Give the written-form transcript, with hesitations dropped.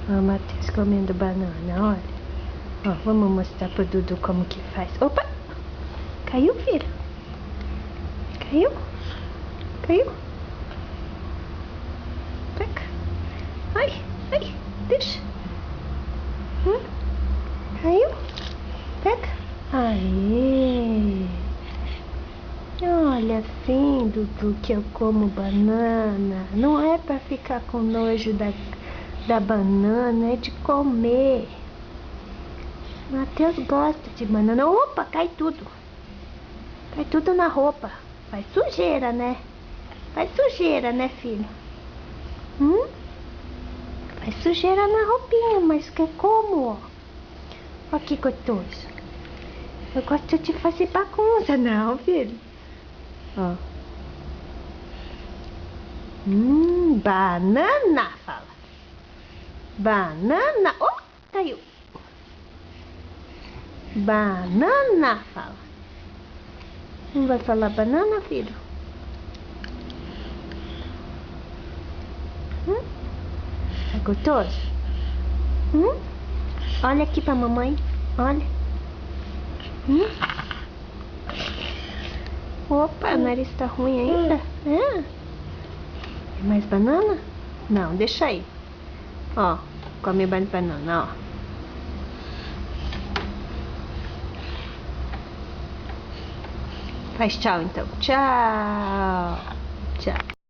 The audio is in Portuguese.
Ó, o Matheus comendo banana, olha. Ó, vamos mostrar pro Dudu como que faz. Opa! Caiu, filho? Caiu? Caiu? Pega. Ai, ai, deixa. Caiu? Pega. Aê! Olha assim, Dudu, que eu como banana. Não é pra ficar com nojo da banana, é de comer. Matheus gosta de banana. Opa, cai tudo. Cai tudo na roupa. Faz sujeira, né? Faz sujeira, né, filho? Faz sujeira na roupinha, mas quer como, ó? Ó que gostoso. Eu gosto de fazer bagunça, não, filho? Ó. Banana, fala. Banana. Oh, caiu. Banana, fala. Não vai falar banana, filho? É gostoso? Olha aqui pra mamãe. Olha. Opa, o nariz tá ruim ainda. É? Mais banana? Não, deixa aí. Ó, come mais banana, ó. Faz tchau então. Tchau. Tchau.